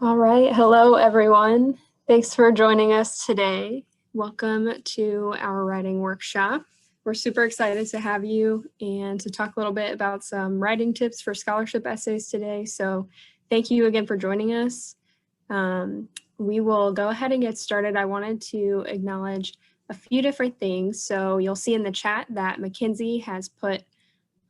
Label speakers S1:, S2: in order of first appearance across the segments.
S1: All right. Hello, everyone. Thanks for joining us today. Welcome to our writing workshop. We're super excited to have you and to talk a little bit about some writing tips for scholarship essays today. So thank you again for joining us. We will go ahead and get started. I wanted to acknowledge a few different things. So you'll see in the chat that Mackenzie has put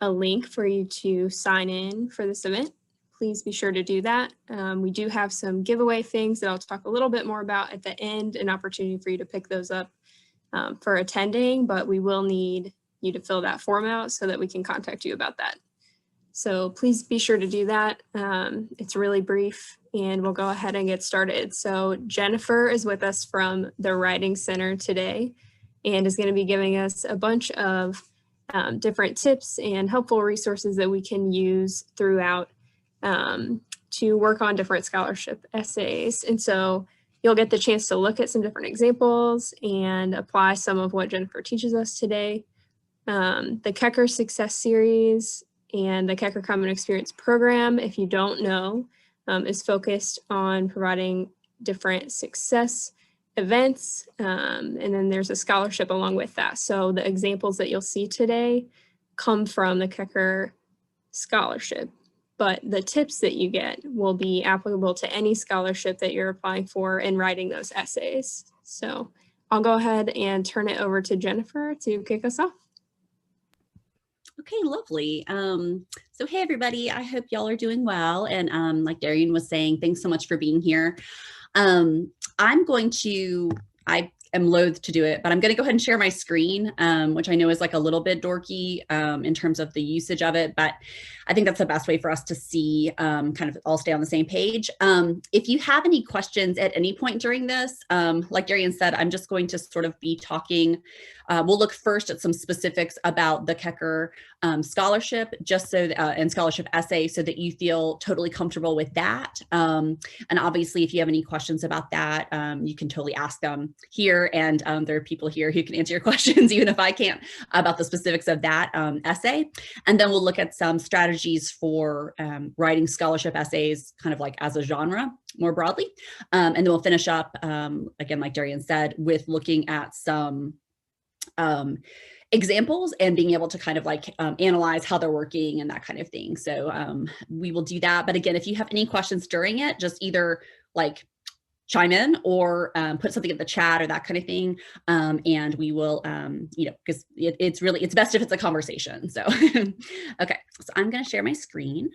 S1: a link for you to sign in for this event. Please be sure to do that. We do have some giveaway things that I'll talk a little bit more about at the end, an opportunity for you to pick those up for attending, but we will need you to fill that form out so that we can contact you about that. So please be sure to do that. It's really brief and we'll go ahead and get started. So Jennifer is with us from the Writing Center today and is going to be giving us a bunch of different tips and helpful resources that we can use throughout to work on different scholarship essays. And so you'll get the chance to look at some different examples and apply some of what Jennifer teaches us today. The Keker Success Series and the Keker Common Experience program, if you don't know, is focused on providing different success events. And then there's a scholarship along with that. So the examples that you'll see today come from the Keker scholarship. But the tips that you get will be applicable to any scholarship that you're applying for in writing those essays. So I'll go ahead and turn it over to Jennifer to kick us off.
S2: Okay, lovely. So hey everybody, I hope y'all are doing well. And like Darian was saying, thanks so much for being here. I am loath to do it, but I'm going to go ahead and share my screen, which I know is like a little bit dorky in terms of the usage of it, but I think that's the best way for us to see kind of all stay on the same page. If you have any questions at any point during this, like Darian said, I'm just going to sort of be talking. We'll look first at some specifics about the Keker scholarship, just so and scholarship essay, so that you feel totally comfortable with that. And obviously, if you have any questions about that, you can totally ask them here. And there are people here who can answer your questions, even if I can't, about the specifics of that essay. And then we'll look at some strategies for writing scholarship essays, kind of like as a genre more broadly. And then we'll finish up, again, like Darian said, with looking at some examples and being able to kind of like analyze how they're working and that kind of thing. So we will do that. But again, if you have any questions during it, just either like chime in or put something in the chat or that kind of thing. And we will, you know, because it's best if it's a conversation. So, okay, so I'm going to share my screen.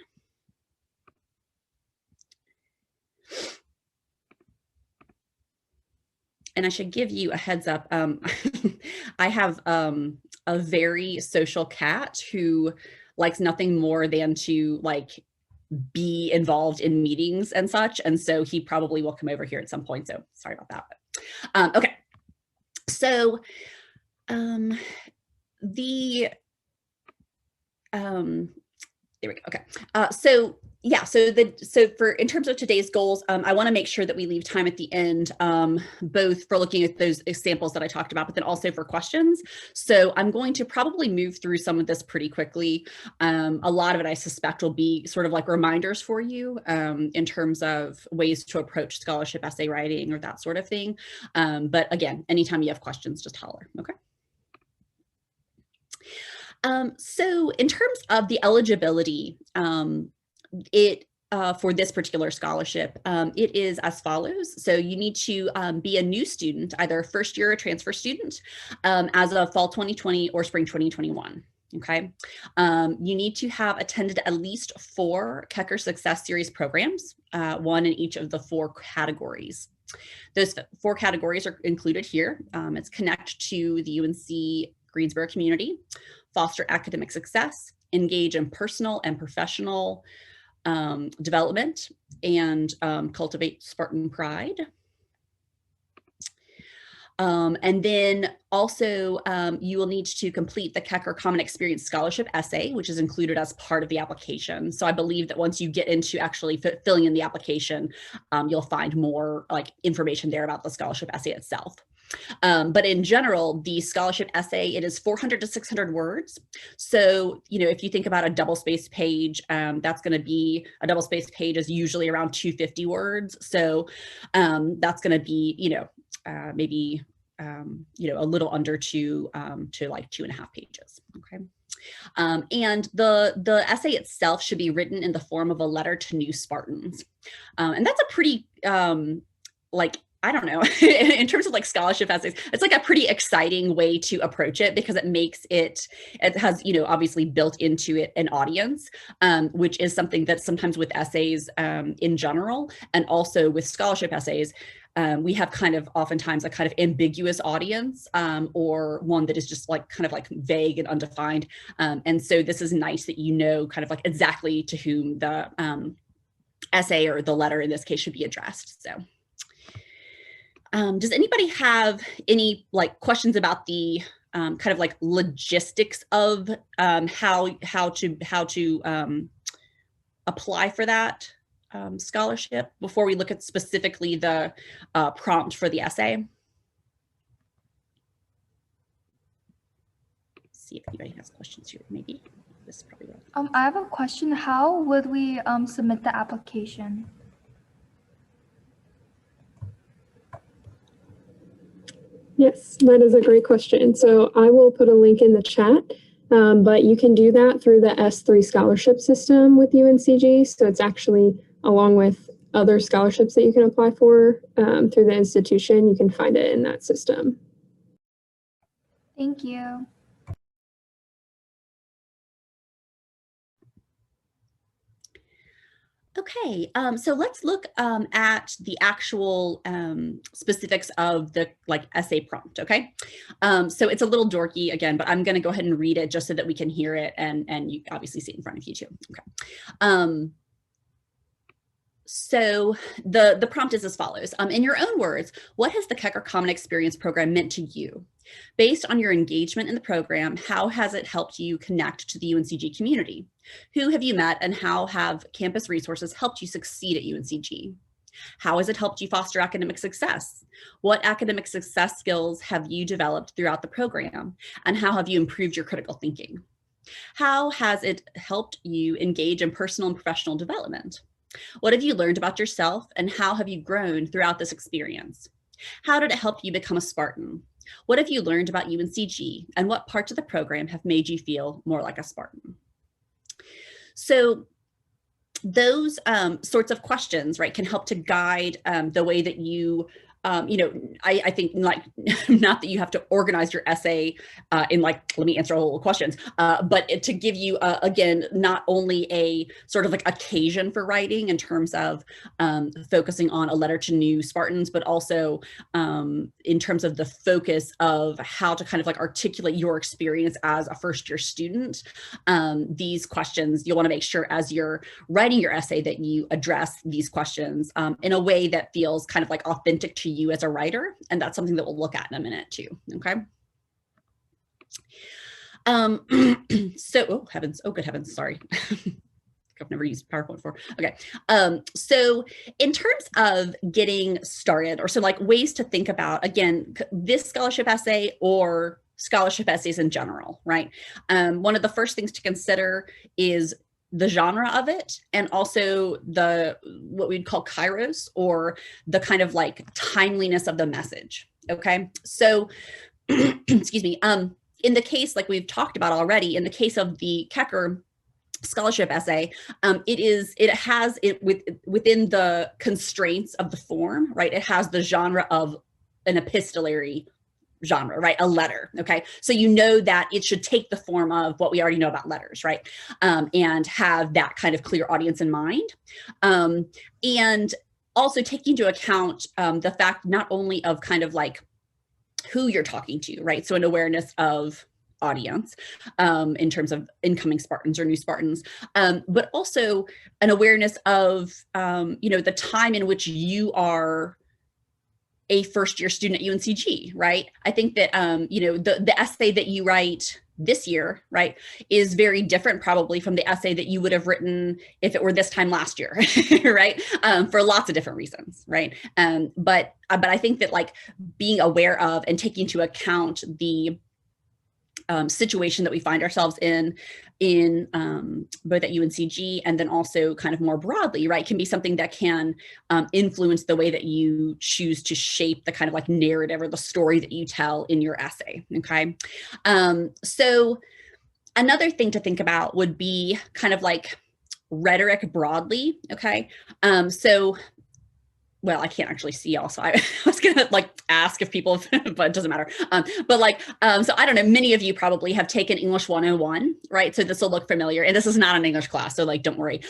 S2: And I should give you a heads up. I have a very social cat who likes nothing more than to like be involved in meetings and such. And so he probably will come over here at some point. So sorry about that. Okay. So there we go. Okay. So yeah, so in terms of today's goals, I want to make sure that we leave time at the end, both for looking at those examples that I talked about, but then also for questions. So I'm going to probably move through some of this pretty quickly. A lot of it, I suspect, will be sort of like reminders for you in terms of ways to approach scholarship essay writing or that sort of thing. But again, anytime you have questions, just holler. Okay. So in terms of the eligibility, for this particular scholarship, it is as follows. So you need to be a new student, either a first year or transfer student, as of fall 2020 or spring 2021. Okay. You need to have attended at least 4 Keker Success Series programs, one in each of the 4 categories. Those 4 categories are included here. It's connect to the UNC Greensboro community, foster academic success, engage in personal and professional development, and cultivate Spartan pride. And then also you will need to complete the Keker Common Experience scholarship essay, which is included as part of the application. So I believe that once you get into actually filling in the application, you'll find more like information there about the scholarship essay itself. But in general, the scholarship essay, it is 400 to 600 words. So, if you think about a double-spaced page, that's going to be, a double-spaced page is usually around 250 words. So that's going to be, maybe, a little under to like 2.5 pages. Okay. And the essay itself should be written in the form of a letter to new Spartans. And that's a pretty, I don't know, in terms of like scholarship essays, it's like a pretty exciting way to approach it, because it has, obviously built into it an audience, which is something that sometimes with essays in general, and also with scholarship essays, we have oftentimes a kind of ambiguous audience, or one that is just kind of vague and undefined. And so this is nice that kind of exactly to whom the essay, or the letter in this case, should be addressed. So does anybody have any questions about the kind of logistics of how to apply for that scholarship before we look at specifically the prompt for the essay? Let's see if anybody has questions here. Maybe this is probably right.
S3: I have a question. How would we submit the application?
S1: Yes, that is a great question. So I will put a link in the chat, but you can do that through the S3 scholarship system with UNCG. So it's actually along with other scholarships that you can apply for through the institution. You can find it in that system.
S3: Thank you.
S2: Okay, so let's look at the actual specifics of the essay prompt. Okay, so it's a little dorky again, but I'm going to go ahead and read it just so that we can hear it, and you obviously see it in front of you too. Okay. So the prompt is as follows. In your own words, what has the Keker Common Experience program meant to you? Based on your engagement in the program, how has it helped you connect to the UNCG community? Who have you met, and how have campus resources helped you succeed at UNCG? How has it helped you foster academic success? What academic success skills have you developed throughout the program? And how have you improved your critical thinking? How has it helped you engage in personal and professional development? What have you learned about yourself, and how have you grown throughout this experience? How did it help you become a Spartan? What have you learned about UNCG, and what parts of the program have made you feel more like a Spartan? So those sorts of questions, right, can help to guide the way that you I think not that you have to organize your essay in let me answer all the questions, but to give you, again, not only a sort of occasion for writing in terms of focusing on a letter to new Spartans, but also in terms of the focus of how to kind of articulate your experience as a first-year student. These questions, you'll want to make sure as you're writing your essay that you address these questions in a way that feels kind of authentic to you as a writer, and that's something that we'll look at in a minute too. Okay. So, good heavens, sorry. I've never used PowerPoint before. Okay. So in terms of getting started, or so ways to think about, again, this scholarship essay or scholarship essays in general, right? One of the first things to consider is the genre of it, and also what we'd call kairos, or the kind of timeliness of the message. Okay, so excuse me, in the case we've talked about already, in the case of the Keker scholarship essay, it has within the constraints of the form, right? It has the genre of an epistolary genre, right? A letter. Okay. So that it should take the form of what we already know about letters, right? And have that kind of clear audience in mind. And also taking into account the fact not only of kind of who you're talking to, right? So an awareness of audience in terms of incoming Spartans or new Spartans, but also an awareness of, the time in which you are a first year student at UNCG, right? I think that, the essay that you write this year, right, is very different probably from the essay that you would have written if it were this time last year, right? For lots of different reasons, right? But I think that like being aware of and taking into account the situation that we find ourselves in both at UNCG and then also kind of more broadly, right, can be something that can influence the way that you choose to shape the kind of like narrative or the story that you tell in your essay, okay? So another thing to think about would be kind of like rhetoric broadly, okay? Well, I can't actually see y'all, so I was gonna like ask if people, but it doesn't matter. So I don't know, many of you probably have taken English 101, right? So this will look familiar, and this is not an English class, so like, don't worry.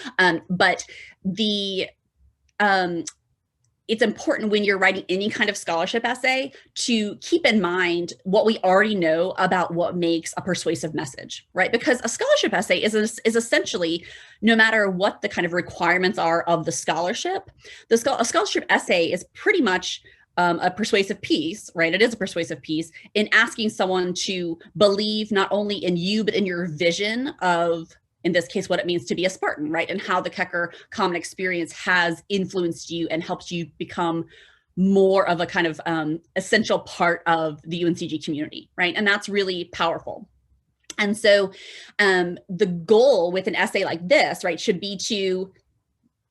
S2: But it's important when you're writing any kind of scholarship essay to keep in mind what we already know about what makes a persuasive message, right? Because a scholarship essay is essentially, no matter what the kind of requirements are of the scholarship, a scholarship essay is pretty much a persuasive piece, right? It is a persuasive piece in asking someone to believe not only in you, but in your vision of, in this case, what it means to be a Spartan, right? And how the Keker Common Experience has influenced you and helped you become more of a kind of essential part of the UNCG community, right? And that's really powerful. And so the goal with an essay like this, right, should be to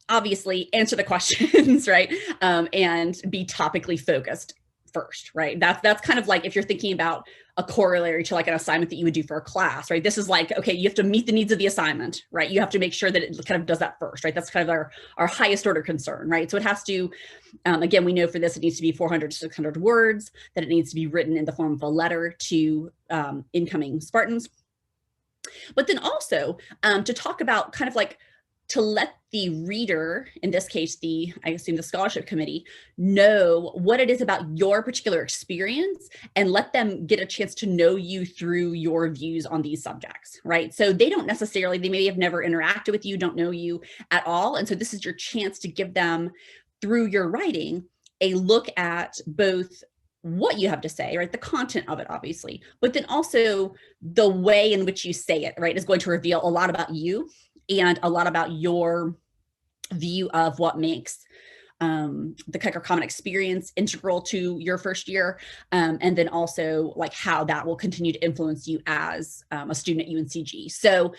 S2: obviously answer the questions, right? And be topically focused first, right? That's kind of like if you're thinking about a corollary to like an assignment that you would do for a class, right? This is like, okay, you have to meet the needs of the assignment, right? You have to make sure that it kind of does that first, right? That's kind of our highest order concern, right? So it has to, again, we know for this, it needs to be 400 to 600 words, that it needs to be written in the form of a letter to incoming Spartans. But then also to talk about kind of like, to let the reader, in this case, I assume the scholarship committee, know what it is about your particular experience and let them get a chance to know you through your views on these subjects, right? So they don't necessarily, they may have never interacted with you, don't know you at all. And so this is your chance to give them, through your writing, a look at both what you have to say, right? The content of it, obviously, but then also the way in which you say it, right, is going to reveal a lot about you and a lot about your view of what makes the Keker Common Experience integral to your first year, and then also like how that will continue to influence you as a student at UNCG. So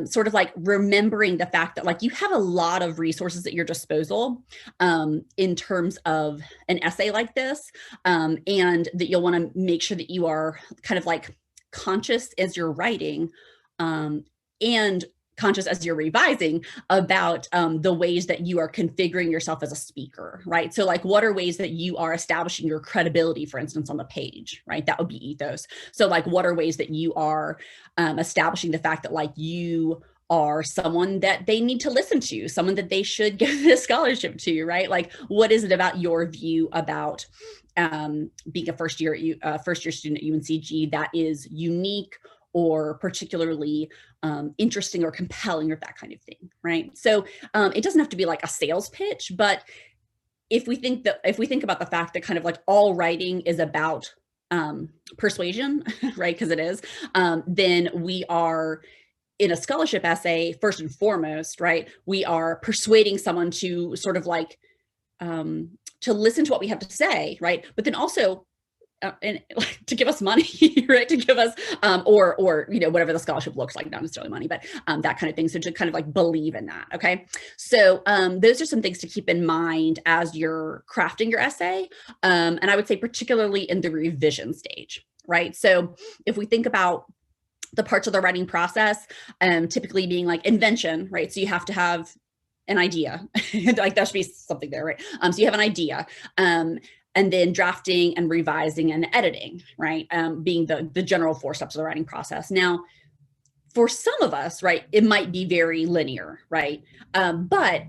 S2: sort of like remembering the fact that like you have a lot of resources at your disposal in terms of an essay like this, and that you'll want to make sure that you are kind of like conscious as you're writing and conscious as you're revising about the ways that you are configuring yourself as a speaker, right? So like, what are ways that you are establishing your credibility, for instance, on the page, right? That would be ethos. So like, what are ways that you are establishing the fact that like you are someone that they need to listen to, someone that they should give this scholarship to, right? Like, what is it about your view about being a first year student at UNCG that is unique or particularly interesting or compelling or that kind of thing, right? So it doesn't have to be like a sales pitch, but if we think about the fact that kind of like all writing is about persuasion, right? Because it is, then we are in a scholarship essay, first and foremost, right? We are persuading someone to sort of like to listen to what we have to say, right? But then also and to give us money, right? To give us, or you know, whatever the scholarship looks like, not necessarily money, but that kind of thing. So to kind of like believe in that, okay? So those are some things to keep in mind as you're crafting your essay, and I would say particularly in the revision stage, right? So if we think about the parts of the writing process, typically being like invention, right? So you have to have an idea, like that should be something there, right? So you have an idea. And then drafting and revising and editing, right? Being the general 4 steps of the writing process. Now, for some of us, right, it might be very linear, right? But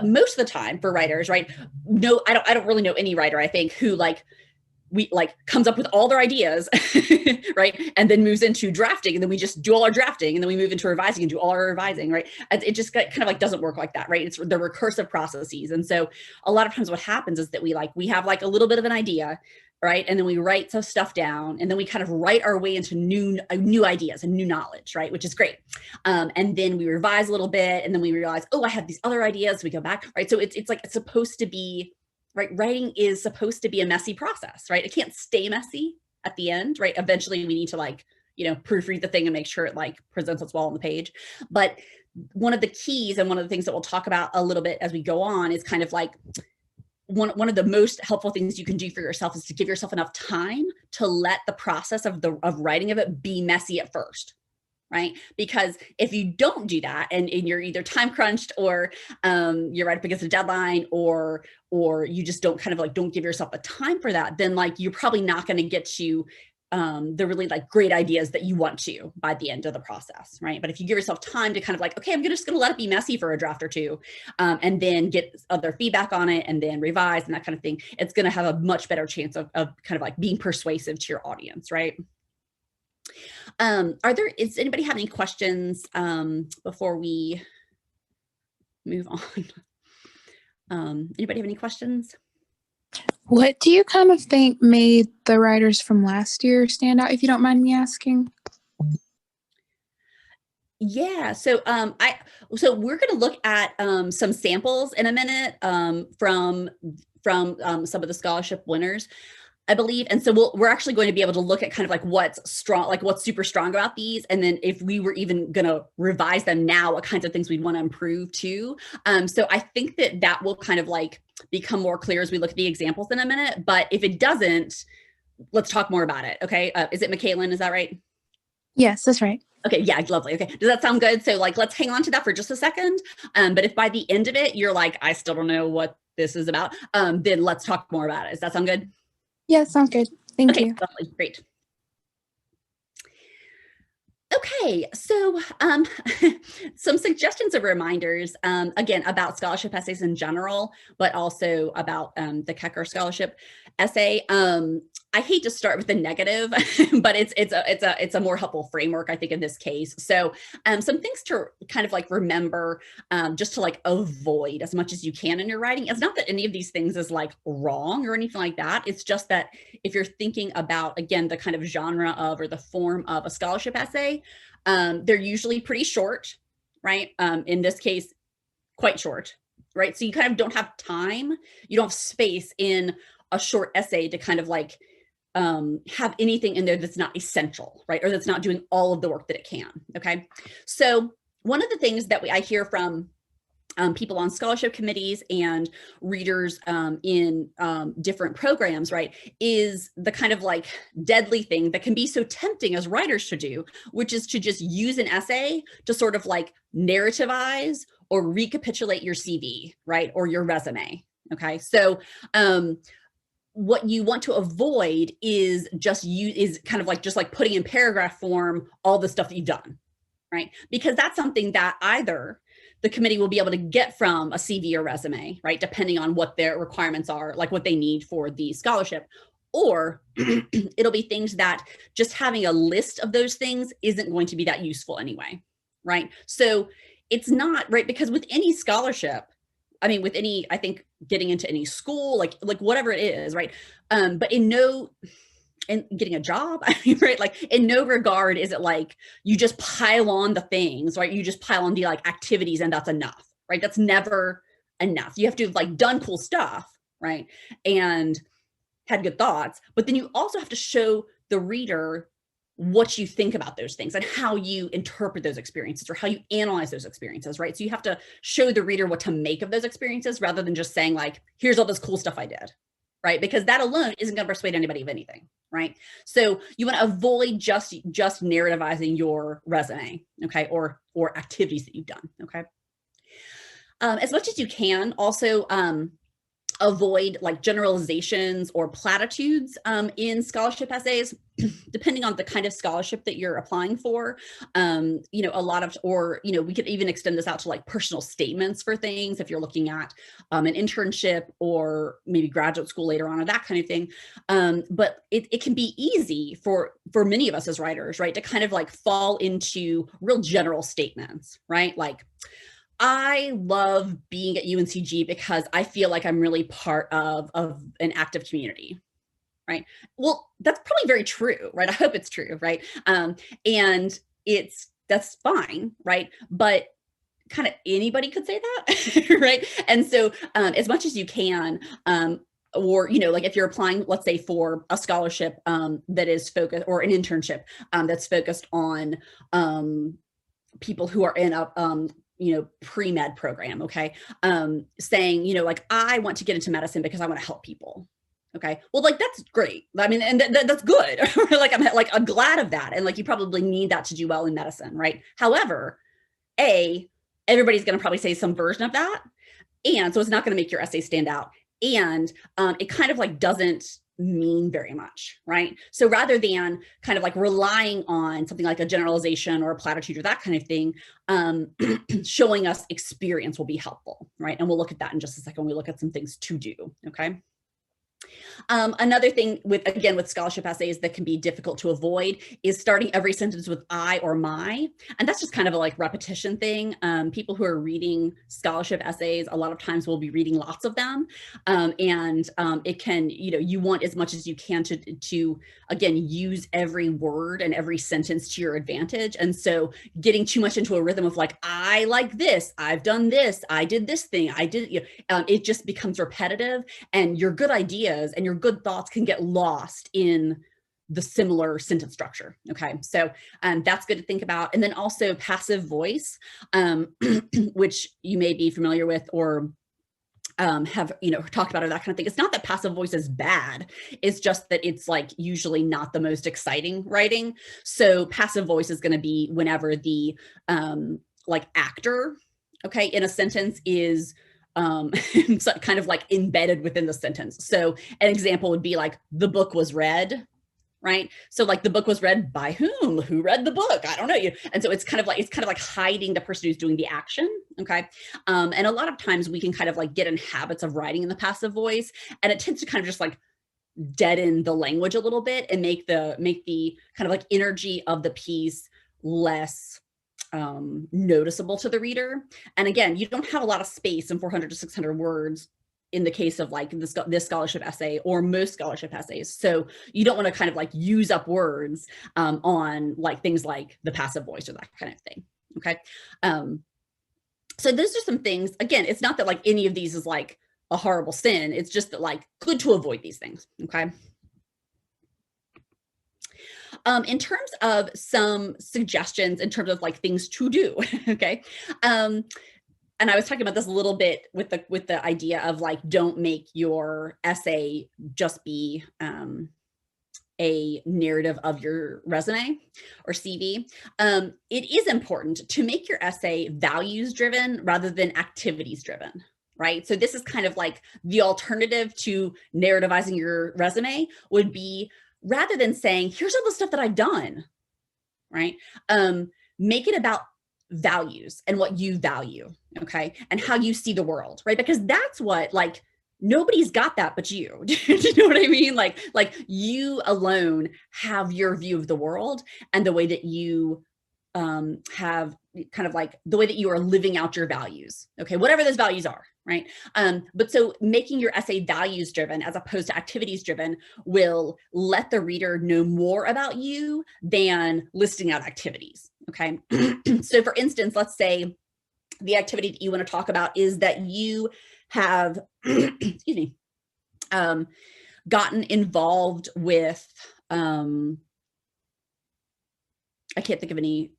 S2: most of the time for writers, right? No, I don't really know any writer, I think, who like we like comes up with all their ideas, right? And then moves into drafting, and then we just do all our drafting, and then we move into revising and do all our revising, right? It just kind of like doesn't work like that, right? It's the recursive processes. And so a lot of times what happens is that we have like a little bit of an idea, right? And then we write some stuff down, and then we kind of write our way into new ideas and new knowledge, right? Which is great. And then we revise a little bit, and then we realize, oh, I have these other ideas. We go back, right? So it's like, it's supposed to be, right? Writing is supposed to be a messy process, right? It can't stay messy at the end, right? Eventually we need to like, proofread the thing and make sure it like presents us well on the page. But one of the keys, and one of the things that we'll talk about a little bit as we go on, is kind of like, one of the most helpful things you can do for yourself is to give yourself enough time to let the process of writing of it be messy at first, right? Because if you don't do that, and you're either time crunched, or you're right up against a deadline, or you just don't don't give yourself a time for that, then like you're probably not going to get to the really like great ideas that you want to by the end of the process, right? But if you give yourself time to kind of like, okay, I'm just going to let it be messy for a draft or two, and then get other feedback on it, and then revise and that kind of thing, it's going to have a much better chance of kind of like being persuasive to your audience, right? Does anybody have any questions before we move on? Anybody have any questions?
S4: What do you kind of think made the writers from last year stand out, if you don't mind me asking?
S2: Yeah, so we're going to look at some samples in a minute from some of the scholarship winners, I believe. And so we're actually going to be able to look at kind of like what's strong, like what's super strong about these. And then if we were even going to revise them now, what kinds of things we'd want to improve too. So I think that will kind of like become more clear as we look at the examples in a minute. But if it doesn't, let's talk more about it. Okay. Is it McKaylin? Is that right?
S4: Yes, that's right.
S2: Okay. Yeah. Lovely. Okay. Does that sound good? So like, let's hang on to that for just a second. But if by the end of it, you're like, I still don't know what this is about, then let's talk more about it. Does that sound good?
S4: Yeah, sounds good. Thank you.
S2: Lovely. Great. Okay, so some suggestions or reminders, again, about scholarship essays in general, but also about the Keker scholarship essay. I hate to start with the negative, but it's a more helpful framework, I think, in this case. So some things to kind of like remember, just to like avoid as much as you can in your writing. It's not that any of these things is like wrong or anything like that. It's just that if you're thinking about, again, the kind of genre of or the form of a scholarship essay, they're usually pretty short, right? In this case, quite short, right? So you kind of don't have time, you don't have space in a short essay to kind of like have anything in there that's not essential, right? Or that's not doing all of the work that it can, okay? So one of the things that I hear from people on scholarship committees and readers in different programs, right, is the kind of like deadly thing that can be so tempting as writers to do, which is to just use an essay to sort of like narrativize or recapitulate your CV, right, or your resume, okay? So what you want to avoid is kind of like just like putting in paragraph form all the stuff that you've done, right? Because that's something that either the committee will be able to get from a CV or resume, right? Depending on what their requirements are, like what they need for the scholarship, or it'll be things that just having a list of those things isn't going to be that useful anyway, right? So it's not, right? Because with any scholarship, I mean, with any, I think getting into any school, like whatever it is, right? But and getting a job, I mean, right? Like in no regard is it like you just pile on the things, right? You just pile on the like activities and that's enough, right? That's never enough. You have to have like done cool stuff, right? And had good thoughts, but then you also have to show the reader what you think about those things and how you interpret those experiences or how you analyze those experiences, right? So you have to show the reader what to make of those experiences rather than just saying like, here's all this cool stuff I did, right? Because that alone isn't going to persuade anybody of anything, right? So you want to avoid just narrativizing your resume, okay, or activities that you've done, okay? As much as you can, also avoid like generalizations or platitudes in scholarship essays, depending on the kind of scholarship that you're applying for. You know, a lot of, or, you know, we could even extend this out to like personal statements for things if you're looking at an internship or maybe graduate school later on or that kind of thing. But it can be easy for many of us as writers, right, to kind of like fall into real general statements, right? Like, I love being at UNCG because I feel like I'm really part of an active community, right? Well, that's probably very true, right? I hope it's true, right? And that's fine, right? But kind of anybody could say that, right? And so as much as you can, or, you know, like if you're applying, let's say for a scholarship that is focused, or an internship that's focused on people who are in a you know, pre-med program, okay? Saying, you know, like, I want to get into medicine because I want to help people. Okay, well, like, that's great. I mean, and that's good. Like, I'm glad of that. And like, you probably need that to do well in medicine, right? However, everybody's going to probably say some version of that. And so it's not going to make your essay stand out. And it kind of like doesn't mean very much, right? So rather than kind of like relying on something like a generalization or a platitude or that kind of thing, showing us experience will be helpful, right? And we'll look at that in just a second when we look at some things to do, okay? Another thing with scholarship essays that can be difficult to avoid is starting every sentence with I or my, and that's just kind of a like repetition thing. People who are reading scholarship essays a lot of times will be reading lots of them, and it can, you know, you want as much as you can to again use every word and every sentence to your advantage. And so getting too much into a rhythm of like, I like this, I've done this, I did this thing, I did, you know, it just becomes repetitive, and your good ideas and your good thoughts can get lost in the similar sentence structure. Okay, so that's good to think about. And then also passive voice, which you may be familiar with or have, you know, talked about or that kind of thing. It's not that passive voice is bad. It's just that it's like usually not the most exciting writing. So passive voice is going to be whenever the like actor, okay, in a sentence is so kind of like embedded within the sentence. So an example would be like, the book was read, right? So like, the book was read by whom? Who read the book? I don't know. And so it's kind of like hiding the person who's doing the action, okay? And a lot of times we can kind of like get in habits of writing in the passive voice, and it tends to kind of just like deaden the language a little bit and make the kind of like energy of the piece less noticeable to the reader. And again, you don't have a lot of space in 400 to 600 words in the case of like this scholarship essay or most scholarship essays. So you don't want to kind of like use up words on like things like the passive voice or that kind of thing. Okay. So those are some things. Again, it's not that like any of these is like a horrible sin. It's just that like good to avoid these things. Okay. In terms of some suggestions in terms of like things to do, okay. And I was talking about this a little bit with the idea of like, don't make your essay just be a narrative of your resume or CV. It is important to make your essay values driven rather than activities driven. Right. So this is kind of like the alternative to narrativizing your resume would be, rather than saying, here's all the stuff that I've done, right? Make it about values and what you value, okay? And how you see the world, right? Because that's what, like, nobody's got that but you. Do you know what I mean? Like you alone have your view of the world and the way that you have kind of like the way that you are living out your values, okay? Whatever those values are, right? But so making your essay values driven as opposed to activities driven will let the reader know more about you than listing out activities, okay? So for instance, let's say the activity that you want to talk about is that you have, excuse me, gotten involved with, I can't think of any,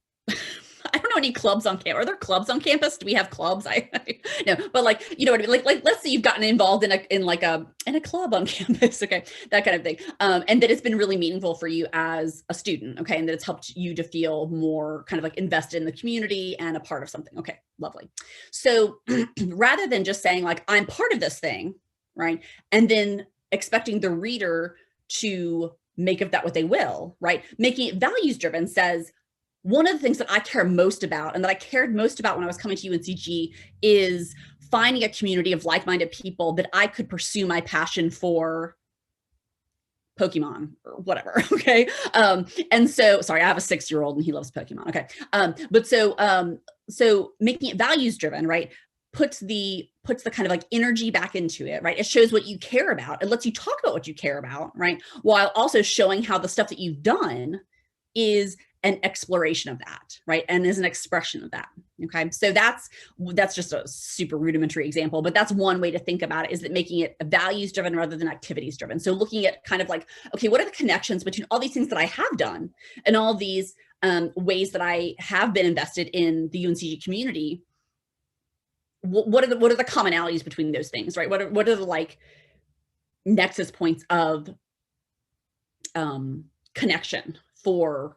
S2: I don't know any clubs on campus. Are there clubs on campus? Do we have clubs? No, but like, you know what I mean? Like let's say you've gotten involved in a club on campus, okay, that kind of thing. And that it's been really meaningful for you as a student, okay, and that it's helped you to feel more kind of like invested in the community and a part of something. Okay, lovely. So rather than just saying like, I'm part of this thing, right? And then expecting the reader to make of that what they will, right? Making it values driven says, one of the things that I care most about and that I cared most about when I was coming to UNCG is finding a community of like-minded people that I could pursue my passion for Pokemon or whatever. Okay. And so, sorry, I have a 6-year-old and he loves Pokemon. Okay. So making it values driven, right, puts the kind of like energy back into it, right? It shows what you care about. It lets you talk about what you care about, right? While also showing how the stuff that you've done is an exploration of that, right? And is an expression of that. Okay. So that's just a super rudimentary example, but that's one way to think about it, is that making it values driven rather than activities driven. So looking at kind of like, okay, what are the connections between all these things that I have done and all these ways that I have been invested in the UNCG community? What are the commonalities between those things, right? What are the like nexus points of connection for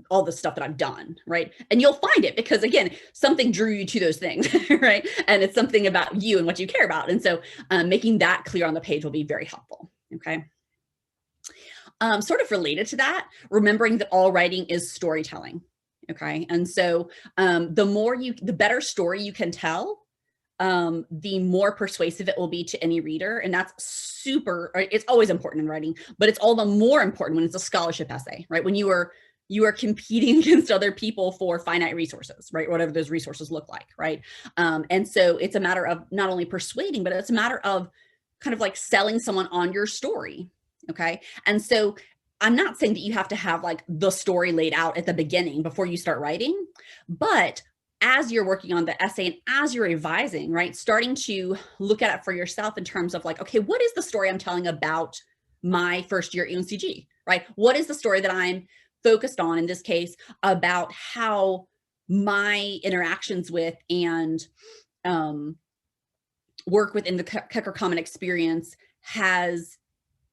S2: all the stuff that I've done, right? And you'll find it because, again, something drew you to those things, right? And it's something about you and what you care about. And so making that clear on the page will be very helpful, okay? Sort of related to that, remembering that all writing is storytelling, okay? And so the better story you can tell, the more persuasive it will be to any reader. And that's it's always important in writing, but it's all the more important when it's a scholarship essay, right? When you are competing against other people for finite resources, right? Whatever those resources look like, right? And so it's a matter of not only persuading, but it's a matter of kind of like selling someone on your story, okay? And so I'm not saying that you have to have like the story laid out at the beginning before you start writing, but as you're working on the essay and as you're revising, right, starting to look at it for yourself in terms of like, okay, what is the story I'm telling about my first year at UNCG, right? What is the story that I'm focused on, in this case, about how my interactions with and work within the Keker Common Experience has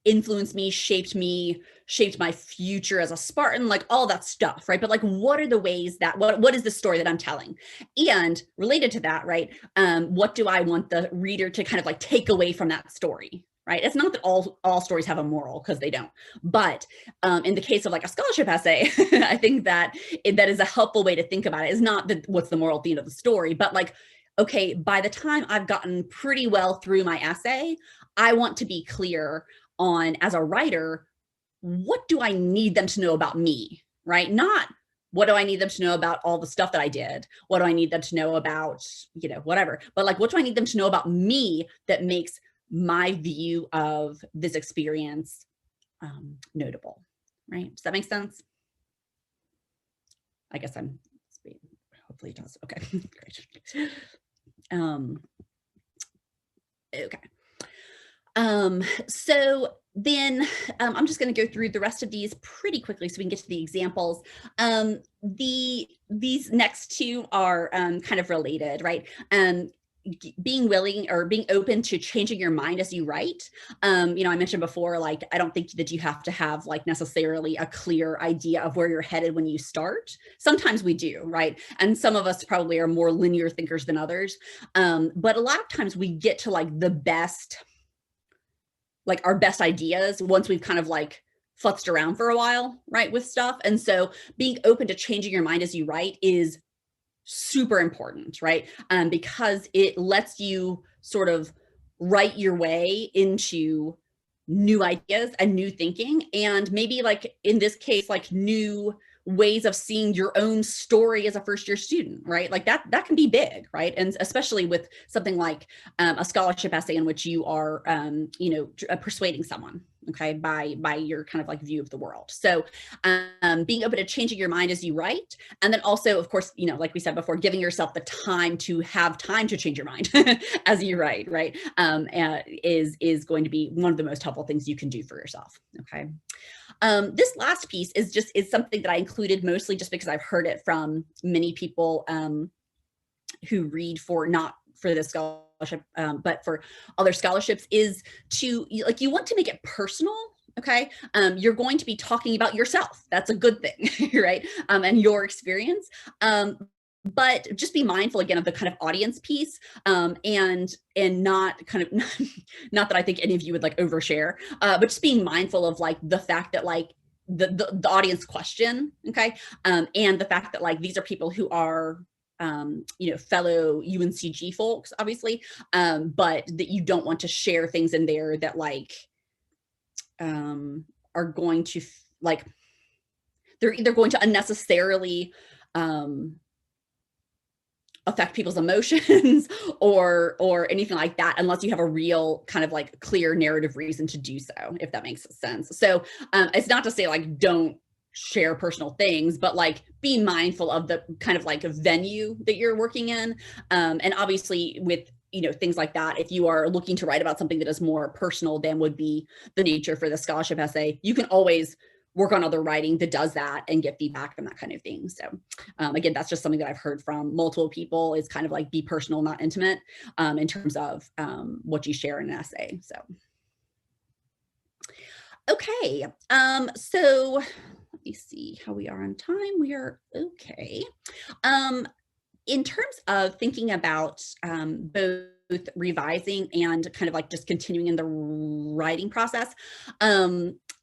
S2: influenced me, shaped my future as a Spartan, like all that stuff, right? But like, what are the ways that, what is the story that I'm telling? And related to that, right, what do I want the reader to kind of like take away from that story, right? It's not that all stories have a moral, because they don't. But in the case of like a scholarship essay, I think that that is a helpful way to think about it. Is not that what's the moral theme of the story, but like, okay, by the time I've gotten pretty well through my essay, I want to be clear on, as a writer, what do I need them to know about me, right? Not what do I need them to know about all the stuff that I did? What do I need them to know about, you know, whatever, but like, what do I need them to know about me that makes my view of this experience notable, right? Does that make sense? I guess I'm speaking. Hopefully it does. Okay, great. Okay. So then I'm just going to go through the rest of these pretty quickly so we can get to the examples. These next two are kind of related, right? Being willing or being open to changing your mind as you write. You know, I mentioned before, like, I don't think that you have to have like necessarily a clear idea of where you're headed when you start. Sometimes we do, right? And some of us probably are more linear thinkers than others. But a lot of times we get to like the best, like our best ideas once we've kind of like futzed around for a while, right, with stuff. And so being open to changing your mind as you write is super important, right? Because it lets you sort of write your way into new ideas and new thinking, and maybe like in this case, like new ways of seeing your own story as a first year student, right? Like that can be big, right? And especially with something like a scholarship essay in which you are, you know, persuading someone, okay, by your kind of like view of the world. So being open to changing your mind as you write, and then also, of course, you know, like we said before, giving yourself the time to have time to change your mind as you write, right, is going to be one of the most helpful things you can do for yourself, okay? This last piece is something that I included mostly just because I've heard it from many people who read not for this scholarship, but for other scholarships, is to, like, you want to make it personal, okay? You're going to be talking about yourself. That's a good thing, right? And your experience. but just be mindful again of the kind of audience piece, and not kind of, not that I think any of you would like overshare, but just being mindful of like the fact that like the audience question, okay, and the fact that like these are people who are fellow UNCG folks, obviously, but that you don't want to share things in there that like are going to like, they're either going to unnecessarily affect people's emotions or anything like that, unless you have a real kind of like clear narrative reason to do so, if that makes sense. So it's not to say like don't share personal things, but like be mindful of the kind of like a venue that you're working in. And obviously with things like that, if you are looking to write about something that is more personal than would be the nature for the scholarship essay, you can always work on other writing that does that and get feedback and that kind of thing. So again, that's just something that I've heard from multiple people, is kind of like be personal, not intimate, in terms of what you share in an essay. So, okay. So let me see how we are on time. We are okay. In terms of thinking about both revising and kind of like just continuing in the writing process,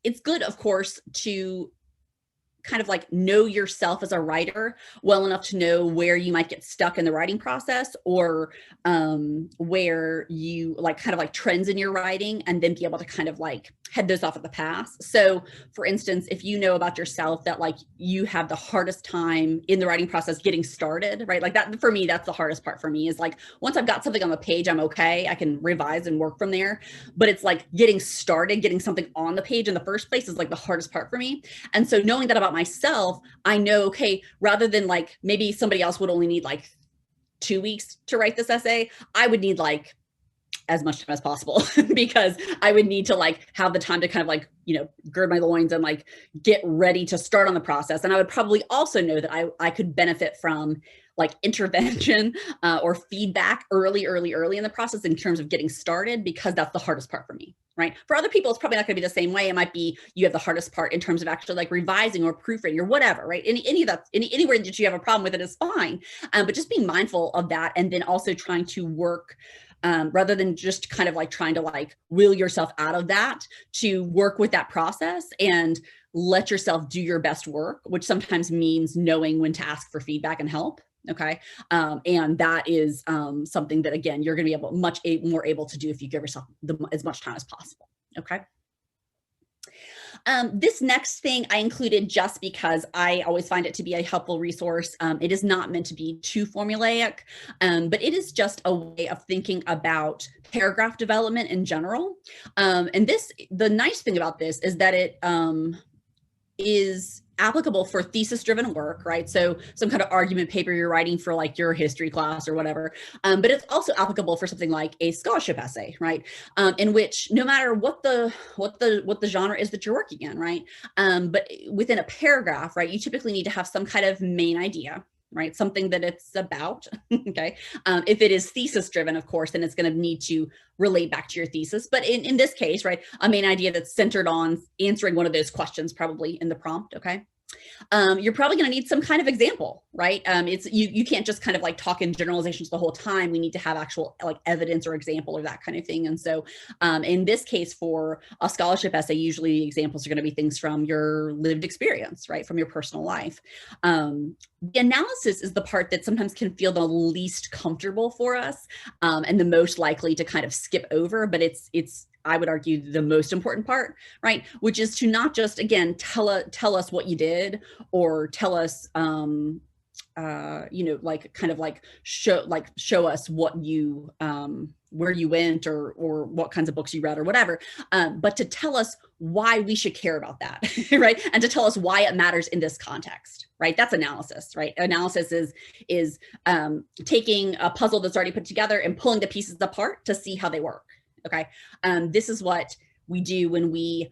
S2: it's good, of course, to kind of like know yourself as a writer well enough to know where you might get stuck in the writing process, or where you like kind of like trends in your writing, and then be able to kind of like head those off at the pass. So for instance, if you know about yourself that like you have the hardest time in the writing process getting started, right? Like that, for me, that's the hardest part for me, is like once I've got something on the page, I'm okay, I can revise and work from there. But it's like getting started, getting something on the page in the first place is like the hardest part for me. And so knowing that about myself, I know, okay, rather than like maybe somebody else would only need like 2 weeks to write this essay, I would need like as much time as possible, because I would need to like have the time to kind of like, gird my loins and like get ready to start on the process. And I would probably also know that I could benefit from like intervention or feedback early in the process in terms of getting started, because that's the hardest part for me, right? For other people, it's probably not going to be the same way. It might be you have the hardest part in terms of actually like revising or proofreading or whatever, right? Any of that, anywhere that you have a problem with it is fine. But just being mindful of that, and then also trying to work rather than just kind of like trying to like will yourself out of that, to work with that process and let yourself do your best work, which sometimes means knowing when to ask for feedback and help. Okay. And that is something that, again, you're going to be much more able to do if you give yourself as much time as possible. Okay. This next thing I included just because I always find it to be a helpful resource. It is not meant to be too formulaic, but it is just a way of thinking about paragraph development in general. And the nice thing about this is that it is applicable for thesis-driven work, right? So some kind of argument paper you're writing for like your history class or whatever. But it's also applicable for something like a scholarship essay, right? In which no matter what the genre is that you're working in, right? But within a paragraph, right, you typically need to have some kind of main idea, right? Something that it's about, okay? If it is thesis-driven, of course, then it's going to need to relate back to your thesis. But in this case, right, a main idea that's centered on answering one of those questions probably in the prompt, okay? You're probably going to need some kind of example, right? It's you can't just kind of like talk in generalizations the whole time. We need to have actual like evidence or example or that kind of thing. And so in this case, for a scholarship essay, usually examples are going to be things from your lived experience, right? From your personal life. The analysis is the part that sometimes can feel the least comfortable for us, and the most likely to kind of skip over, but it's I would argue the most important part, right? Which is to not just, again, tell us what you did, or tell us, like kind of like show us what you, where you went, or what kinds of books you read or whatever, but to tell us why we should care about that, right? And to tell us why it matters in this context, right? That's analysis, right? Analysis is taking a puzzle that's already put together and pulling the pieces apart to see how they work. Okay. This is what we do when we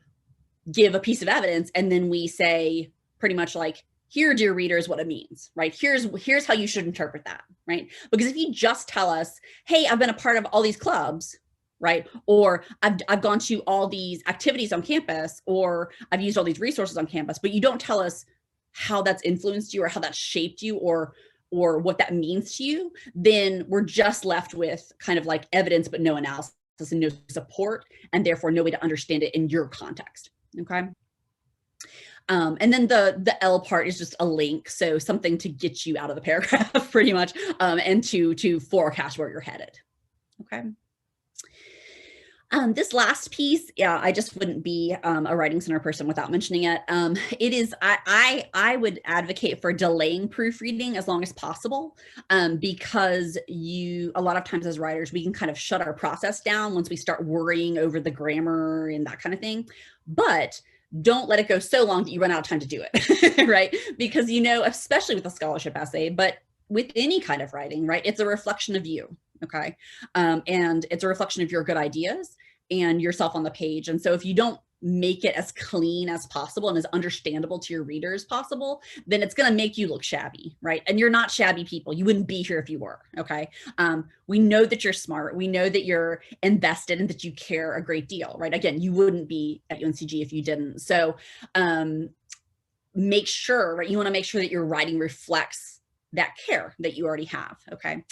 S2: give a piece of evidence and then we say pretty much like, here, dear readers, what it means, right? Here's how you should interpret that, right? Because if you just tell us, hey, I've been a part of all these clubs, right? Or I've gone to all these activities on campus, or I've used all these resources on campus, but you don't tell us how that's influenced you or how that's shaped you, or or what that means to you, then we're just left with kind of like evidence, but no analysis and no support, and therefore no way to understand it in your context. Okay. And then the L part is just a link. So something to get you out of the paragraph pretty much, and to forecast where you're headed. Okay. This last piece, yeah, I just wouldn't be a Writing Center person without mentioning it. It is, I would advocate for delaying proofreading as long as possible, because a lot of times as writers, we can kind of shut our process down once we start worrying over the grammar and that kind of thing. But don't let it go so long that you run out of time to do it, right? Because, especially with a scholarship essay, but with any kind of writing, right? It's a reflection of you, okay? And it's a reflection of your good ideas and yourself on the page. And so if you don't make it as clean as possible and as understandable to your reader as possible, then it's gonna make you look shabby, right? And you're not shabby people. You wouldn't be here if you were, okay? We know that you're smart. We know that you're invested and that you care a great deal, right? Again, you wouldn't be at UNCG if you didn't. So make sure, right? You wanna make sure that your writing reflects that care that you already have, okay?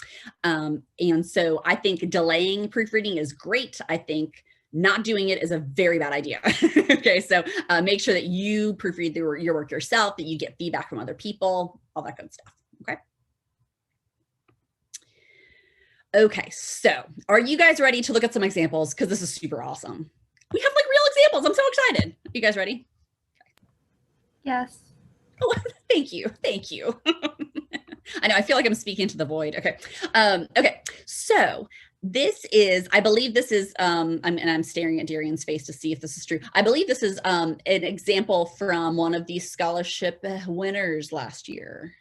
S2: And so I think delaying proofreading is great. I think not doing it is a very bad idea. Okay, so make sure that you proofread your work yourself, that you get feedback from other people, all that good stuff, okay? Okay, so are you guys ready to look at some examples? Because this is super awesome. We have like real examples. I'm so excited. You guys ready?
S3: Yes.
S2: Oh, thank you. Thank you. I know, I feel like I'm speaking to the void. Okay. Okay. So this is, I believe this is, and I'm staring at Darian's face to see if this is true. I believe this is an example from one of these scholarship winners last year.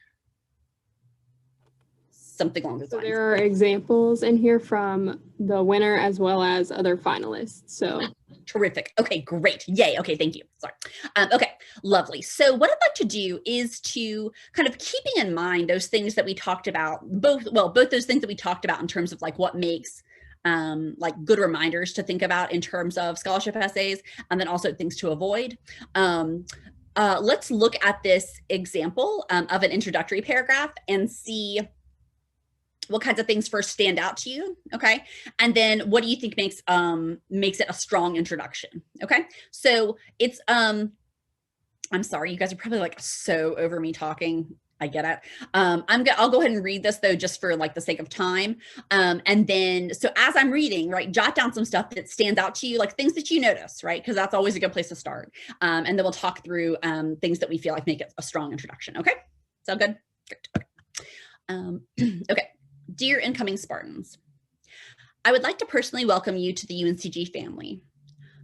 S2: Something along those lines.
S1: There are examples in here from the winner as well as other finalists. So
S2: terrific. Okay, great. Yay. Okay, thank you. Sorry. Okay, lovely. So what I'd like to do is to kind of keeping in mind those things that we talked about, both those things that we talked about in terms of like what makes like good reminders to think about in terms of scholarship essays, and then also things to avoid. Let's look at this example of an introductory paragraph and see what kinds of things first stand out to you, okay? And then what do you think makes it a strong introduction, okay? So it's, I'm sorry, you guys are probably like so over me talking. I get it. I'll go ahead and read this though, just for like the sake of time. And then, so as I'm reading, right, jot down some stuff that stands out to you, like things that you notice, right? Because that's always a good place to start. And then we'll talk through things that we feel like make it a strong introduction, okay? Sound good? Great, okay. Okay. Dear incoming Spartans, I would like to personally welcome you to the UNCG family.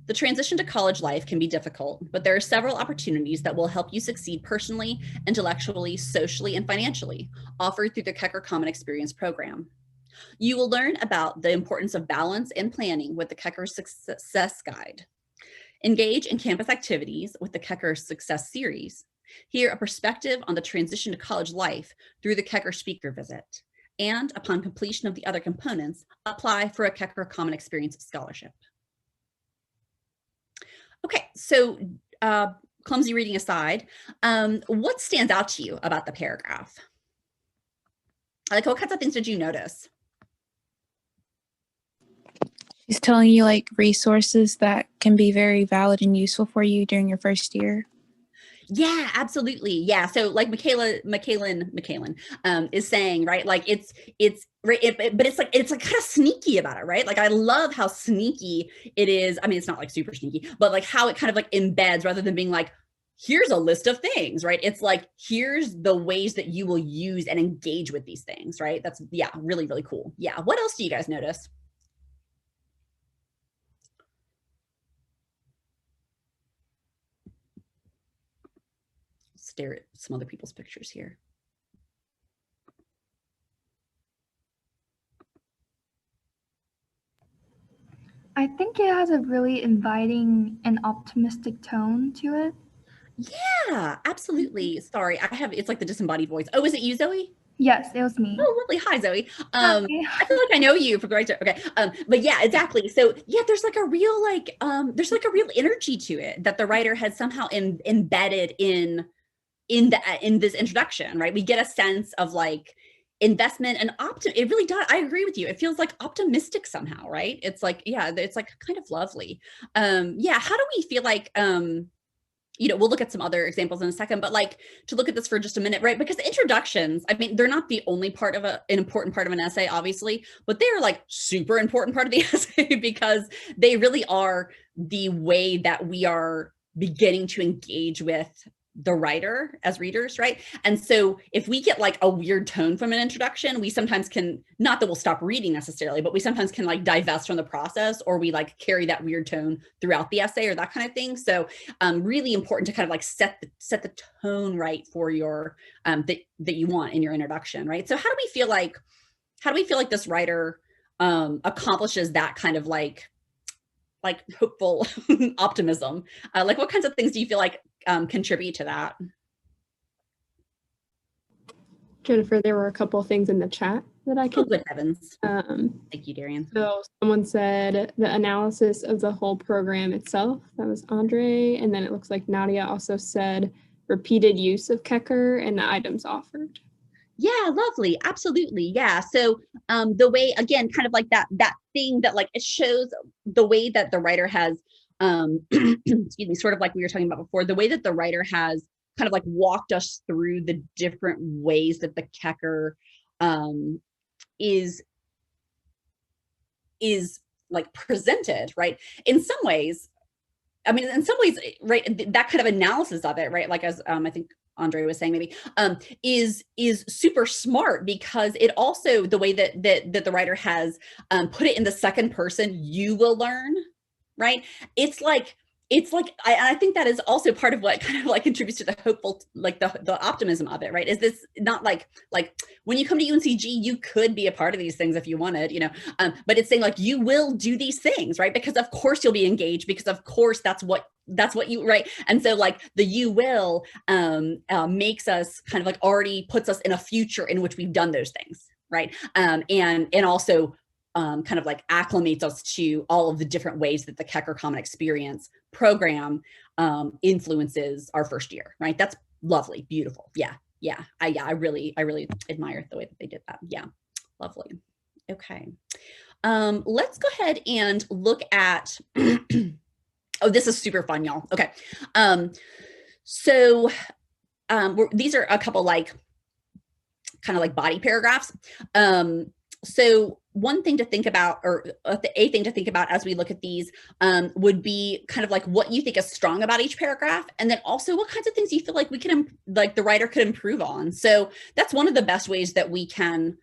S2: The transition to college life can be difficult, but there are several opportunities that will help you succeed personally, intellectually, socially, and financially, offered through the Keker Common Experience program. You will learn about the importance of balance and planning with the Keker Success Guide. Engage in campus activities with the Keker Success Series. Hear a perspective on the transition to college life through the Keker Speaker Visit. And upon completion of the other components, apply for a Keker Common Experience scholarship. Okay, so clumsy reading aside, what stands out to you about the paragraph? Like, what kinds of things did you notice?
S4: She's telling you like resources that can be very valid and useful for you during your first year.
S2: Yeah, absolutely. Yeah. So like McKaylin is saying, right, like it's right, but it's like kind of sneaky about it, right? Like I love how sneaky it is. I mean, it's not like super sneaky, but like how it kind of like embeds rather than being like, here's a list of things, right? It's like, here's the ways that you will use and engage with these things, right? That's, yeah, really, really cool. Yeah. What else do you guys notice? Stare at some other people's pictures here.
S3: I think it has a really inviting and optimistic tone to it.
S2: Yeah, absolutely. Sorry, it's like the disembodied voice. Oh, is it you, Zoe?
S3: Yes, it was me.
S2: Oh, lovely. Hi, Zoe.
S3: Hi.
S2: I feel like I know you for great. Okay. But yeah, exactly. So yeah, there's like a real real energy to it that the writer has somehow embedded in this introduction, right? We get a sense of like, investment and it really does. I agree with you. It feels like optimistic somehow, right? It's like, yeah, it's like kind of lovely. Yeah. How do we feel like, we'll look at some other examples in a second, but like to look at this for just a minute, right? Because introductions, I mean, they're not the only part of an important part of an essay, obviously, but they're like super important part of the essay because they really are the way that we are beginning to engage with the writer as readers, right? And so if we get like a weird tone from an introduction, we sometimes can, not that we'll stop reading necessarily, but we sometimes can like divest from the process, or we like carry that weird tone throughout the essay or that kind of thing. So really important to kind of like set the tone right for your, that you want in your introduction, right? So how do we feel like this writer accomplishes that kind of like hopeful optimism? Like what kinds of things do you feel like contribute to that?
S1: Jennifer, there were a couple of things in the chat that I could.
S2: Oh, good heavens. Thank you, Darian.
S1: So someone said the analysis of the whole program itself. That was Andre. And then it looks like Nadia also said repeated use of Keker and the items offered.
S2: Yeah, lovely. Absolutely. Yeah. So the way, again, kind of like that thing that like it shows the way that the writer has, excuse me, sort of like we were talking about before, the way that the writer has kind of like walked us through the different ways that the Keker is like presented, right? In some ways, I mean, in some ways, right, that kind of analysis of it, right? Like as I think Andre was saying, maybe is super smart, because it also, the way that the writer has put it in the second person, you will learn, right? It's like I think that is also part of what kind of like contributes to the hopeful, like the optimism of it, right? Is this not like when you come to UNCG, you could be a part of these things if you wanted, but it's saying like you will do these things, right? Because of course you'll be engaged, because of course that's what you, right? And so like the you will makes us kind of like already puts us in a future in which we've done those things, right? And also kind of like acclimates us to all of the different ways that the Keker Common Experience program influences our first year, right? That's lovely, beautiful. Yeah. I really admire the way that they did that. Yeah, lovely. Okay. Let's go ahead and look at, oh, this is super fun, y'all. Okay. So these are a couple like kind of like body paragraphs. So one thing to think about, or a thing to think about as we look at these would be kind of like what you think is strong about each paragraph, and then also what kinds of things you feel like we can, like the writer could improve on. So that's one of the best ways that we can